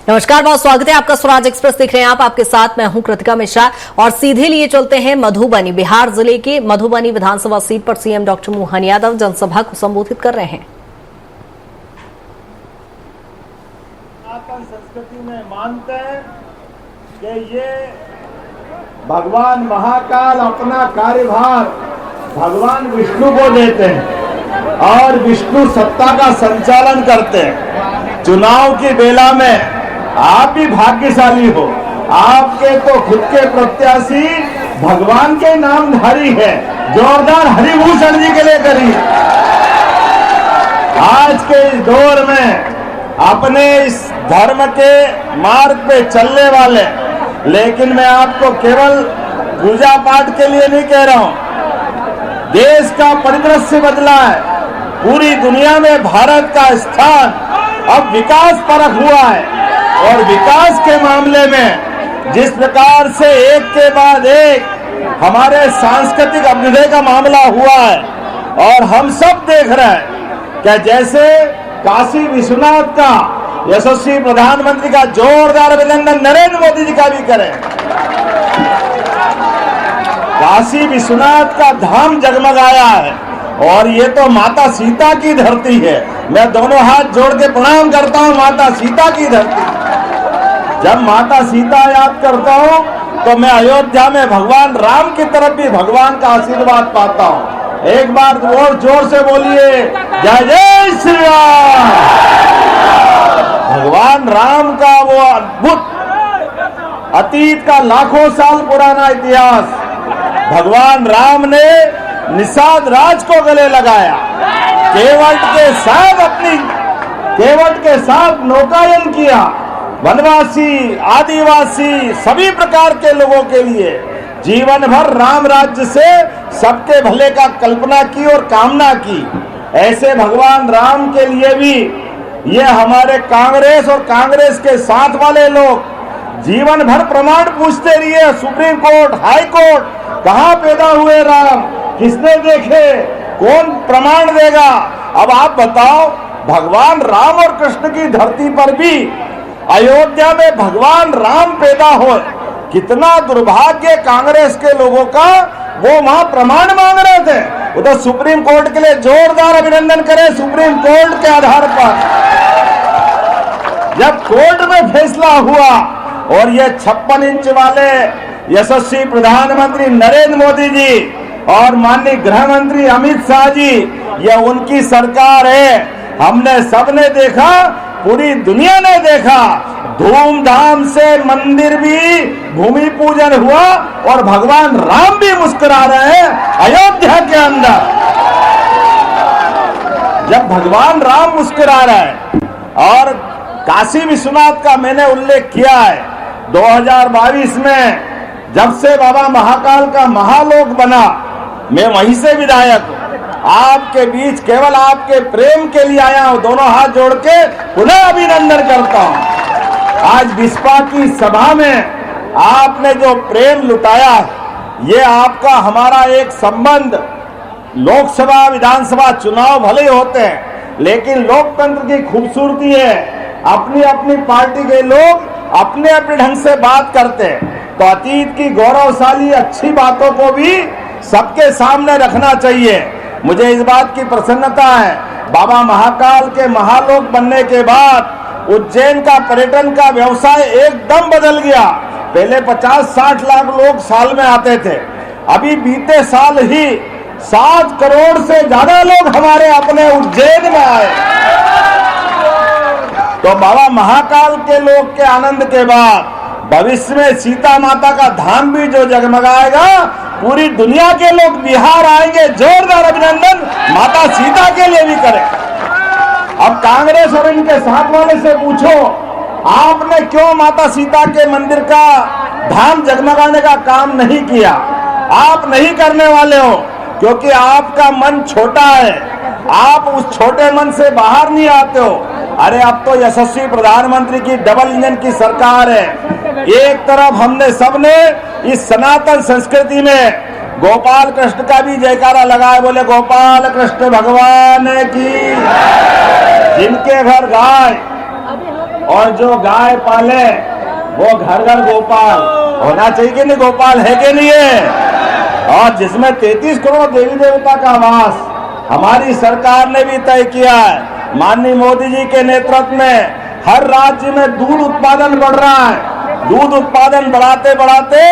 नमस्कार, बहुत स्वागत है आपका। स्वराज एक्सप्रेस देख रहे हैं आप, आपके साथ मैं हूं कृतिका मिश्रा और सीधे लिए चलते हैं मधुबनी। बिहार जिले के मधुबनी विधानसभा सीट पर सीएम डॉक्टर मोहन यादव जनसभा को संबोधित कर रहे हैं। संस्कृति में मानते हैं कि ये भगवान महाकाल अपना कार्यभार भगवान विष्णु को देते हैं और विष्णु सत्ता का संचालन करते हैं। चुनाव की बेला में आप भी भाग्यशाली हो, आपके तो खुद के प्रत्याशी भगवान के नामधारी है। जोरदार हरिभूषण जी के लिए करिए। आज के इस दौर में अपने इस धर्म के मार्ग पे चलने वाले, लेकिन मैं आपको केवल पूजा पाठ के लिए नहीं कह रहा हूं, देश का परिदृश्य बदला है। पूरी दुनिया में भारत का स्थान अब विकास परख हुआ है और विकास के मामले में जिस प्रकार से एक के बाद एक हमारे सांस्कृतिक अभ्युदय का मामला हुआ है और हम सब देख रहे हैं कि जैसे काशी विश्वनाथ का यशस्वी प्रधानमंत्री का जोरदार अभिनंदन नरेंद्र मोदी जी का भी करें। काशी विश्वनाथ का धाम जगमगाया है और ये तो माता सीता की धरती है। मैं दोनों हाथ जोड़ के प्रणाम करता हूँ माता सीता की धरती। जब माता सीता याद करता हूँ तो मैं अयोध्या में भगवान राम की तरफ भी भगवान का आशीर्वाद पाता हूँ। एक बार और जोर से बोलिए, जय जय श्री राम। भगवान राम का वो अद्भुत अतीत का लाखों साल पुराना इतिहास, भगवान राम ने निषाद राज को गले लगाया, केवट के साथ नौकायन किया। वनवासी, आदिवासी सभी प्रकार के लोगों के लिए जीवन भर राम राज्य से सबके भले का कल्पना की और कामना की। ऐसे भगवान राम के लिए भी ये हमारे कांग्रेस और कांग्रेस के साथ वाले लोग जीवन भर प्रमाण पूछते रहिए। सुप्रीम कोर्ट, हाई कोर्ट, कहाँ पैदा हुए राम, किसने देखे, कौन प्रमाण देगा। अब आप बताओ, भगवान राम और कृष्ण की धरती पर भी अयोध्या में भगवान राम पैदा हो, कितना दुर्भाग्य कांग्रेस के लोगों का। वो वहां प्रमाण मांग रहे थे, वो तो सुप्रीम कोर्ट के लिए जोरदार अभिनंदन करें। सुप्रीम कोर्ट के आधार पर जब कोर्ट में फैसला हुआ और ये 56 इंच वाले यशस्वी प्रधानमंत्री नरेंद्र मोदी जी और माननीय गृह मंत्री अमित शाह जी, ये उनकी सरकार है। हमने सबने देखा, पूरी दुनिया ने देखा, धूमधाम से मंदिर भी भूमि पूजन हुआ और भगवान राम भी मुस्कुरा रहे हैं अयोध्या के अंदर। जब भगवान राम मुस्कुरा रहे हैं और काशी विश्वनाथ का मैंने उल्लेख किया है, 2022 में जब से बाबा महाकाल का महालोक बना, मैं वहीं से विधायक हूं। आपके बीच केवल आपके प्रेम के लिए आया हूं। दोनों हाथ जोड़ के पुनः अभिनंदन करता हूं। आज बिस्पा की सभा में आपने जो प्रेम लुटाया, ये आपका हमारा एक संबंध। लोकसभा विधानसभा चुनाव भले होते हैं, लेकिन लोकतंत्र की खूबसूरती है, अपनी अपनी पार्टी के लोग अपने अपने ढंग से बात करते हैं। तो अतीत की गौरवशाली अच्छी बातों को भी सबके सामने रखना चाहिए। मुझे इस बात की प्रसन्नता है, बाबा महाकाल के महालोक बनने के बाद उज्जैन का पर्यटन का व्यवसाय एकदम बदल गया। पहले 50-60 लाख लोग साल में आते थे, अभी बीते साल ही 7 करोड़ से ज्यादा लोग हमारे अपने उज्जैन में आए। तो बाबा महाकाल के लोक के आनंद के बाद भविष्य में सीता माता का धाम भी जो जगमगाएगा, पूरी दुनिया के लोग बिहार आएंगे। जोरदार अभिनंदन माता सीता के लिए भी करें। अब कांग्रेस और इनके साथ वाले से पूछो, आपने क्यों माता सीता के मंदिर का धाम जगमगाने का काम नहीं किया? आप नहीं करने वाले हो क्योंकि आपका मन छोटा है, आप उस छोटे मन से बाहर नहीं आते हो। अरे अब तो यशस्वी प्रधानमंत्री की डबल इंजन की सरकार है। एक तरफ हमने सबने इस सनातन संस्कृति में गोपाल कृष्ण का भी जयकारा लगाया, बोले गोपाल कृष्ण भगवान की। जिनके घर गाय और जो गाय पाले वो घर घर गोपाल होना चाहिए कि नहीं? गोपाल है कि नहीं है? और जिसमें 33 करोड़ देवी देवता का वास हमारी सरकार ने भी तय किया है। माननीय मोदी जी के नेतृत्व में हर राज्य में दूध उत्पादन बढ़ रहा है। दूध उत्पादन बढ़ाते बढ़ाते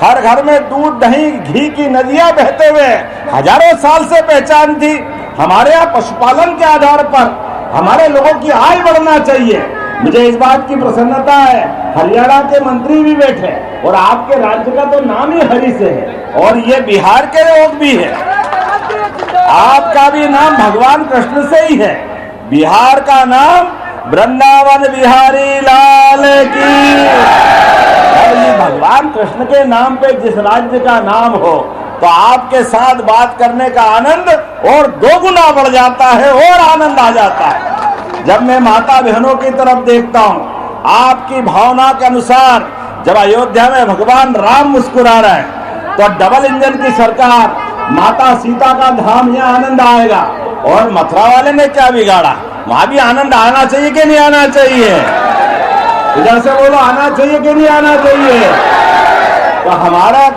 हर घर में दूध दही घी की नदियां बहते हुए हजारों साल से पहचान थी। हमारे यहाँ पशुपालन के आधार पर हमारे लोगों की आय बढ़ना चाहिए। मुझे इस बात की प्रसन्नता है, हरियाणा के मंत्री भी बैठे और आपके राज्य का तो नाम ही हरि से है और ये बिहार के लोग भी है। आपका भी नाम भगवान कृष्ण से ही है। बिहार का नाम वृंदावन बिहारी लाल की। और ये भगवान कृष्ण के नाम पे जिस राज्य का नाम हो तो आपके साथ बात करने का आनंद और दोगुना बढ़ जाता है और आनंद आ जाता है। जब मैं माता बहनों की तरफ देखता हूँ, आपकी भावना के अनुसार जब अयोध्या में भगवान राम मुस्कुरा रहे हैं तो डबल इंजन की सरकार, माता सीता का धाम, यह आनंद आएगा। और मथुरा वाले ने क्या बिगाड़ा? वहां भी आनंद आना चाहिए कि नहीं आना चाहिए? इधर से बोलो, आना चाहिए कि नहीं आना चाहिए? तो हमारा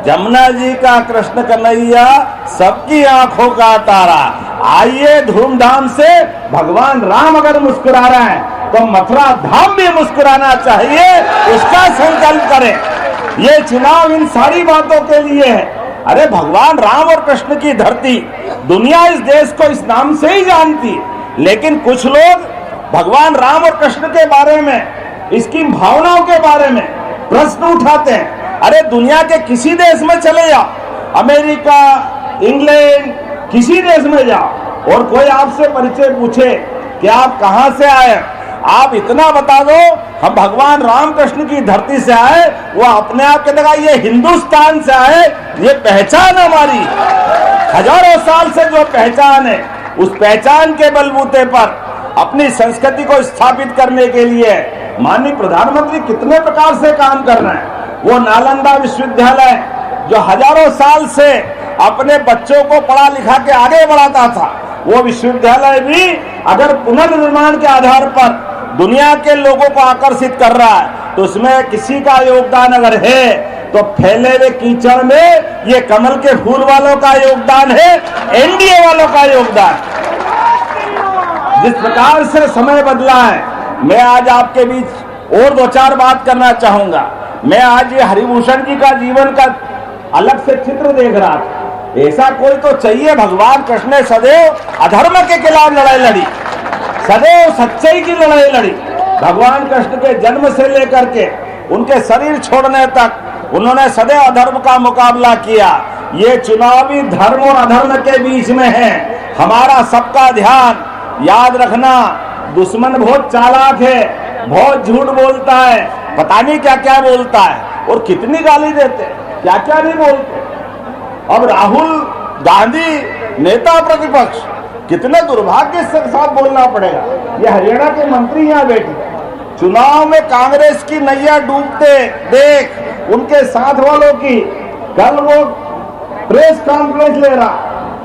जमुना जी का कृष्ण कन्हैया सबकी आंखों का तारा। आइए धूमधाम से, भगवान राम अगर मुस्कुरा रहे हैं तो मथुरा धाम भी मुस्कुराना चाहिए, उसका संकल्प करें। ये चुनाव इन सारी बातों के लिए है। अरे भगवान राम और कृष्ण की धरती, दुनिया इस देश को इस नाम से ही जानती, लेकिन कुछ लोग भगवान राम और कृष्ण के बारे में, इसकी भावनाओं के बारे में प्रश्न उठाते हैं। अरे दुनिया के किसी देश में चले जाओ, अमेरिका, इंग्लैंड, किसी देश में जाओ और कोई आपसे परिचय पूछे कि आप कहां से आए, आप इतना बता दो हम भगवान राम कृष्ण की धरती से आए, वो अपने आप कहता है ये हिंदुस्तान से आए, ये पहचान हमारी। हजारों साल से जो पहचान है, उस पहचान के बलबूते पर अपनी संस्कृति को स्थापित करने के लिए माननीय प्रधानमंत्री कितने प्रकार से काम कर रहे हैं। वो नालंदा विश्वविद्यालय जो हजारों साल से अपने बच्चों को पढ़ा लिखा के आगे बढ़ाता था, वो विश्वविद्यालय भी अगर पुनर्निर्माण के आधार पर दुनिया के लोगों को आकर्षित कर रहा है तो उसमें किसी का योगदान अगर है तो फैले हुए कीचड़ में ये कमल के फूल वालों का योगदान है, एनडीए वालों का योगदान। जिस प्रकार से समय बदला है, मैं आज आपके बीच और दो चार बात करना चाहूंगा। मैं आज ये हरिभूषण जी का जीवन का अलग से चित्र देख रहा था। ऐसा कोई तो चाहिए। भगवान कृष्ण ने सदैव अधर्म के खिलाफ लड़ाई लड़ी, सदैव सच्चाई की लड़ाई लड़ी। भगवान कृष्ण के जन्म से लेकर के उनके शरीर छोड़ने तक उन्होंने सदैव अधर्म का मुकाबला किया। ये चुनावी धर्म और अधर्म के बीच में है। हमारा सबका ध्यान याद रखना, दुश्मन बहुत चालाक है, बहुत झूठ बोलता है, पता नहीं क्या क्या बोलता है और कितनी गाली देते, क्या क्या नहीं बोलते। अब राहुल गांधी नेता प्रतिपक्ष, कितने दुर्भाग्य के साथ बोलना पड़ेगा। ये हरियाणा के मंत्री यहाँ बैठे, चुनाव में कांग्रेस की नैया डूबते देख उनके साथ वालों की, कल वो प्रेस कॉन्फ्रेंस ले रहा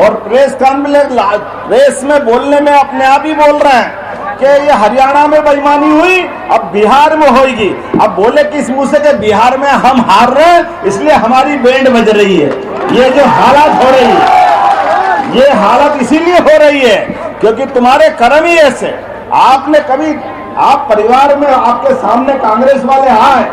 और प्रेस में बोलने में अपने आप ही बोल रहे हैं कि ये हरियाणा में बेईमानी हुई, अब बिहार में होगी। अब बोले किस मुंह से कि बिहार में हम हार रहे हैं इसलिए हमारी बैंड बज रही है। ये जो हालत हो रही है, ये हालत इसीलिए हो रही है क्योंकि तुम्हारे कर्म ही ऐसे। आपने कभी, आप परिवार में आपके सामने कांग्रेस वाले आए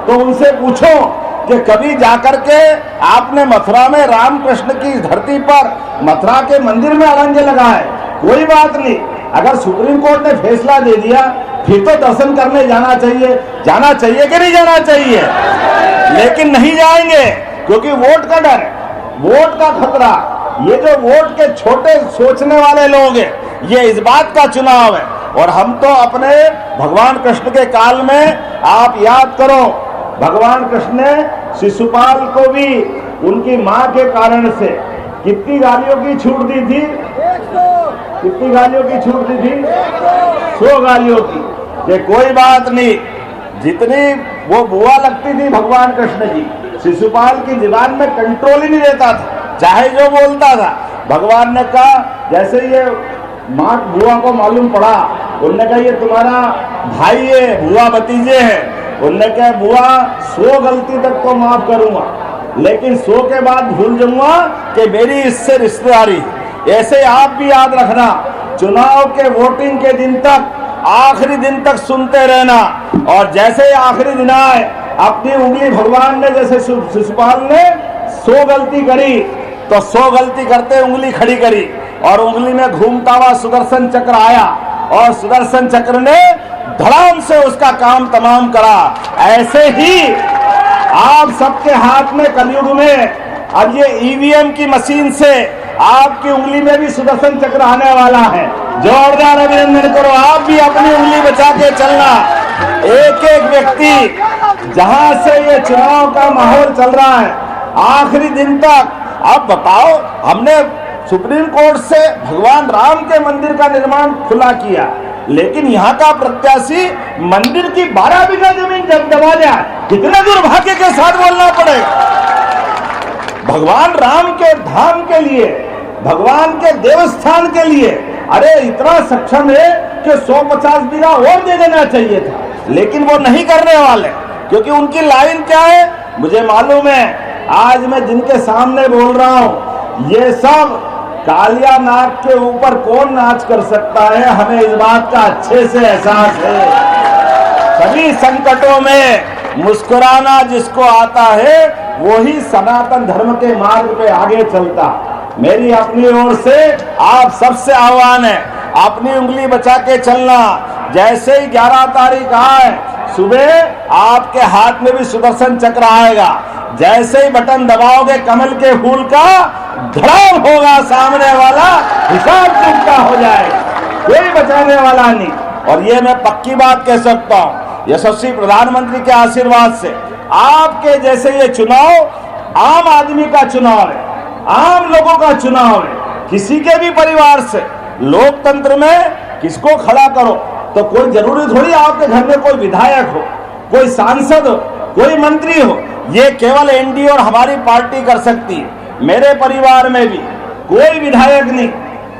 तो उनसे पूछो कि कभी जाकर के आपने मथुरा में रामकृष्ण की धरती पर मथुरा के मंदिर में अड़ंगे लगाए? कोई बात नहीं, अगर सुप्रीम कोर्ट ने फैसला दे दिया फिर तो दर्शन करने जाना चाहिए। जाना चाहिए कि नहीं जाना चाहिए? लेकिन नहीं जाएंगे क्योंकि वोट का डर है, वोट का खतरा। ये जो वोट के छोटे सोचने वाले लोग हैं, ये इस बात का चुनाव है। और हम तो अपने भगवान कृष्ण के काल में, आप याद करो, भगवान कृष्ण ने शिशुपाल को भी उनकी मां के कारण से कितनी गालियों की छूट दी थी? कितनी गालियों की छूट दी थी? 100 गालियों की। कि कोई बात नहीं, जितनी वो बुआ लगती थी भगवान कृष्ण जी, शिशुपाल की जुबान में कंट्रोल ही नहीं रहता था, चाहे जो बोलता था। भगवान ने कहा, जैसे ये माँ बुआ को मालूम पड़ा, उन्होंने कहा ये तुम्हारा भाई ये बुआ भतीजे हैं, उनने कहा बुआ 100 गलती तक तो माफ करूंगा, लेकिन 100 के बाद भूल जाऊंगा कि मेरी इससे रिश्तेदारी। ऐसे आप भी याद रखना, चुनाव के वोटिंग के दिन तक, आखिरी दिन तक सुनते रहना, और जैसे ही आखिरी दिन आए अपनी उंगली भगवान ने, जैसे शिशुपाल ने 100 गलती करी तो 100 गलती करते उंगली खड़ी करी, और उंगली में घूमता हुआ सुदर्शन चक्र आया और सुदर्शन चक्र ने धड़ाम से उसका काम तमाम करा। ऐसे ही आप सबके हाथ में कलयुग में अब ये ईवीएम की मशीन से आपकी उंगली में भी सुदर्शन चक्र आने वाला है। जोरदार अभिनंदन करो, आप भी अपनी उंगली बचा के चलना। एक एक व्यक्ति, जहां से ये चुनाव का माहौल चल रहा है आखिरी दिन तक, अब बताओ, हमने सुप्रीम कोर्ट से भगवान राम के मंदिर का निर्माण खुला किया, लेकिन यहाँ का प्रत्याशी मंदिर की 12 बीघा जमीन जब दबा जाए, कितने दुर्भाग्य के साथ बोलना पड़ेगा। भगवान राम के धाम के लिए, भगवान के देवस्थान के लिए, अरे इतना सक्षम है कि 150 बीघा और दे देना चाहिए था, लेकिन वो नहीं करने वाले, क्योंकि उनकी लाइन क्या है मुझे मालूम है। आज मैं जिनके सामने बोल रहा हूं, ये सब कालिया नाग के ऊपर कौन नाच कर सकता है, हमें इस बात का अच्छे से एहसास है। सभी संकटों में मुस्कुराना जिसको आता है वही सनातन धर्म के मार्ग पे आगे चलता। मेरी अपनी ओर से आप सबसे आह्वान है, अपनी उंगली बचा के चलना। जैसे ही 11 तारीख आए सुबह आपके हाथ में भी सुदर्शन चक्र आएगा, जैसे ही बटन दबाओगे कमल के फूल का धड़ाम होगा, सामने वाला हिसाब चुकता हो जाएगा, कोई बचाने वाला नहीं। और ये मैं पक्की बात कह सकता हूँ, यशस्वी प्रधानमंत्री के आशीर्वाद से आपके जैसे ये चुनाव आम आदमी का चुनाव है, आम लोगों का चुनाव है, किसी के भी परिवार से। लोकतंत्र में किसको खड़ा करो तो कोई जरूरी थोड़ी आपके घर में कोई विधायक हो, कोई सांसद हो, कोई मंत्री हो, ये केवल एनडीए और हमारी पार्टी कर सकती है। मेरे परिवार में भी कोई विधायक नहीं,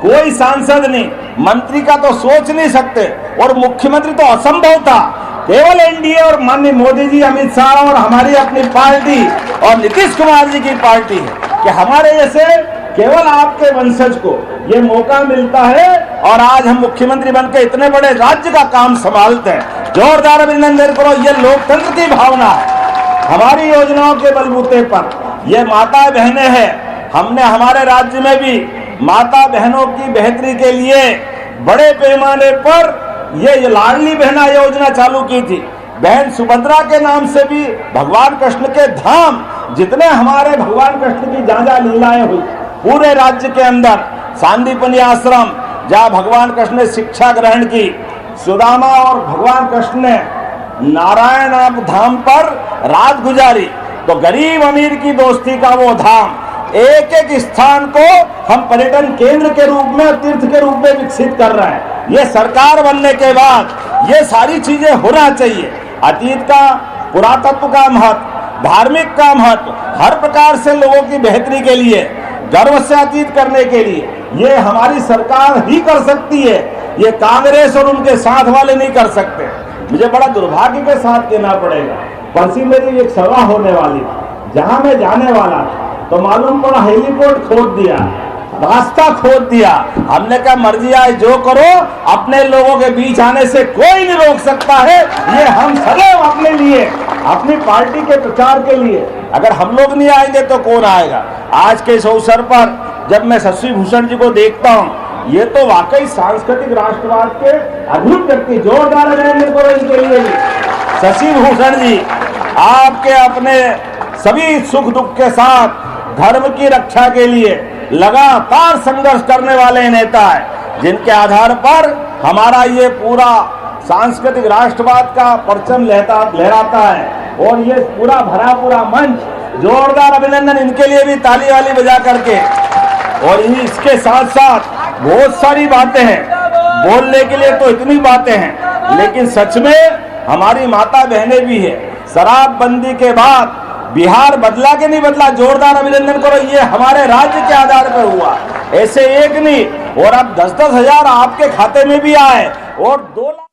कोई सांसद नहीं, मंत्री का तो सोच नहीं सकते, और मुख्यमंत्री तो असंभव था। केवल एनडीए और माननीय मोदी जी, अमित शाह और हमारी अपनी पार्टी और नीतीश कुमार जी की पार्टी है कि हमारे जैसे केवल आपके वंशज को ये मौका मिलता है, और आज हम मुख्यमंत्री बनकर इतने बड़े राज्य का काम संभालते हैं। जोरदार अभिनंदन करो, ये लोकतंत्र की भावना है। हमारी योजनाओं के बलबूते पर ये माता बहनें हैं, हमने हमारे राज्य में भी माता बहनों की बेहतरी के लिए बड़े पैमाने पर ये लाडली बहना योजना चालू की थी। बहन सुभद्रा के नाम से भी भगवान कृष्ण के धाम, जितने हमारे भगवान कृष्ण की जहाँ जहाँ लीलाएं हुई पूरे राज्य के अंदर, सांदीपनि आश्रम जहाँ भगवान कृष्ण ने शिक्षा ग्रहण की, सुदामा और भगवान कृष्ण ने नारायण धाम पर रात गुजारी, तो गरीब अमीर की दोस्ती का वो धाम, एक एक स्थान को हम पर्यटन केंद्र के रूप में, तीर्थ के रूप में विकसित कर रहे हैं। ये सरकार बनने के बाद ये सारी चीजें होना चाहिए। अतीत का, पुरातत्व का महत्व, धार्मिक का महत्व, हर प्रकार से लोगों की बेहतरी के लिए, गर्व से अतीत करने के लिए ये हमारी सरकार ही कर सकती है, ये कांग्रेस और उनके साथ वाले नहीं कर सकते। मुझे बड़ा दुर्भाग्य के साथ कहना पड़ेगा, परसों मेरी एक सभा होने वाली थी, जहां मैं जाने वाला था तो मालूम पड़ा हेलीपोर्ट खोद दिया, रास्ता खोद दिया। हमने कहा मर्जी आए जो करो, अपने लोगों के बीच आने से कोई नहीं रोक सकता है। ये हम सदैव अपने लिए, अपनी पार्टी के प्रचार के लिए, अगर हम लोग नहीं आएंगे तो कौन आएगा। आज के इस अवसर पर जब मैं शशि भूषण जी को देखता हूँ, ये तो वाकई सांस्कृतिक राष्ट्रवाद के अद्भुत व्यक्ति, जोरदार अभिनंदन करो इनके लिए भी। शशि भूषण जी आपके अपने सभी सुख दुख के साथ धर्म की रक्षा के लिए लगातार संघर्ष करने वाले नेता हैं, जिनके आधार पर हमारा ये पूरा सांस्कृतिक राष्ट्रवाद का परचम लहराता है। और ये पूरा भरा पूरा मंच, जोरदार अभिनंदन इनके लिए भी, ताली वाली बजा करके। और इसके साथ साथ बहुत सारी बातें हैं, बोलने के लिए तो इतनी बातें हैं, लेकिन सच में हमारी माता बहनें भी है। शराबबंदी के बाद बिहार बदला के नहीं बदला, जोरदार अभिनंदन करो, ये हमारे राज्य के आधार पर हुआ, ऐसे एक नहीं। और अब 10-10 हजार आपके खाते में भी आए और 2 लाख